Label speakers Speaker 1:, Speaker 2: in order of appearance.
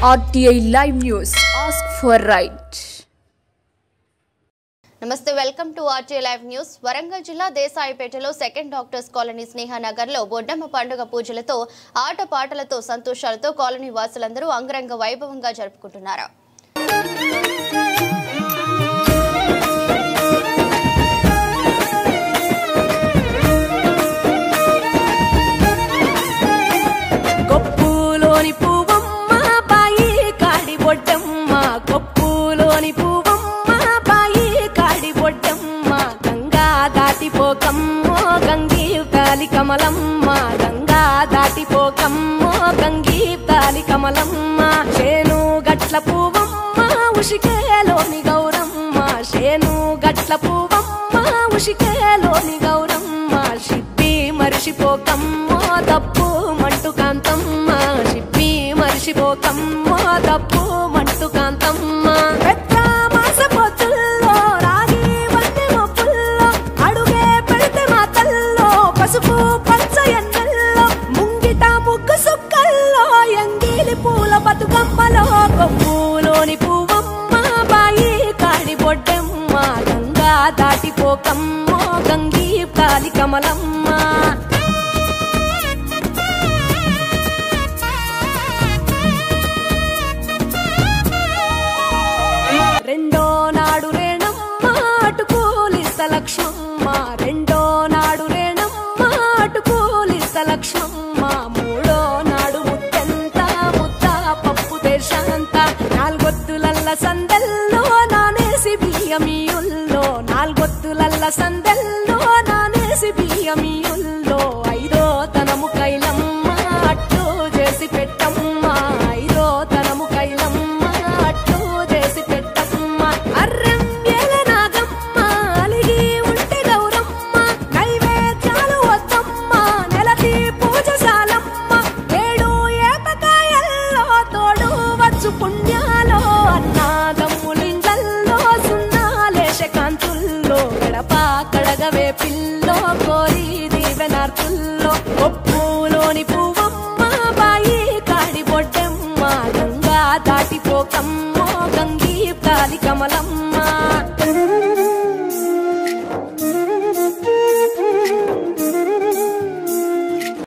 Speaker 1: RTI Live News. Ask for right.
Speaker 2: నమస్తే, welcome to RTI Live News. Warangal జిల్లా దేశాయిపేటలో second doctors colony స్నేహనగర్ లో బొడ్డమ్మ పండుగ పూజలతో ఆటపాటలతో సంతోషాలతో కాలనీ వాసులందరూ అంగరంగ వైభవంగా జరుపుకుంటున్నారు.
Speaker 3: కమలమ్మ గంగా దాటిపోకమ్మ గంగీతాలి కమలమ్మ శేను గట్ల పువ్వమ్మ ఉషికేలోని గౌరమ్మ శేను గట్ల పువ్వమ్మ ఉషికేలోని గౌరమ్మ షిప్పి మరిషిపోకమ్మ తప్పు మంటు కాంతమ్మ షిప్పి మరిషిపోకమ్మ తప్పు మంటు కాంతమ్మ పసుపు పచ్చ ఎన్నెల్లో ముంగిట ముగ్గు సుక్కల్లో ఎంగిలి పూల బతుకమ్మలో కొమ్ములోని పువ్వమ్మ బాయి కాడి బొడ్డమ్మ గంగా దాటిపోకమ్మ గంగీ కాలి కమలమ్మ రెండో నాడు రేణమ్మ అటుకూలిస్త లక్ష్మమ్మ రెండో నాడు లక్ష్మమ్మ మూడో నాడు ముట్టెంత ముద్ద పప్పు దేశంత నాలుగొత్తులల్ల సందెల్లో నానేసి బియ్యమియుల్లో నాలుగొత్తులల్ల సందెల్లో నానేసి బియ్యమియుల్లో ఐదో తనము కైలమ్మ అట్టు చేసి పెట్టమ్మ ఐదో తనము కైలమ్మ అట్టు చేసి పెట్టమ్మ అర్రం ఏల నాగమ్మ అలిగి ఉంటే గౌరమ్మ నైవేద్యాలు వద్దమ్మ నెలతి పూజశాలమ్మ ఏడు ఏపకాయల్లో తోడు వచ్చు పుణ్యాలో అన్నాదమ్ములింగల్లో సున్నాలేశ కాంతుల్లో గడప కడగవే పిల్లో కోరి దీవెనార్తుల్లో ఒప్పులోని పువ్వమ్మ బాయి కాడి బొడ్డమ్మ గంగా దాటిపోకమ్మ గంగీ కాలి కమలమ్మ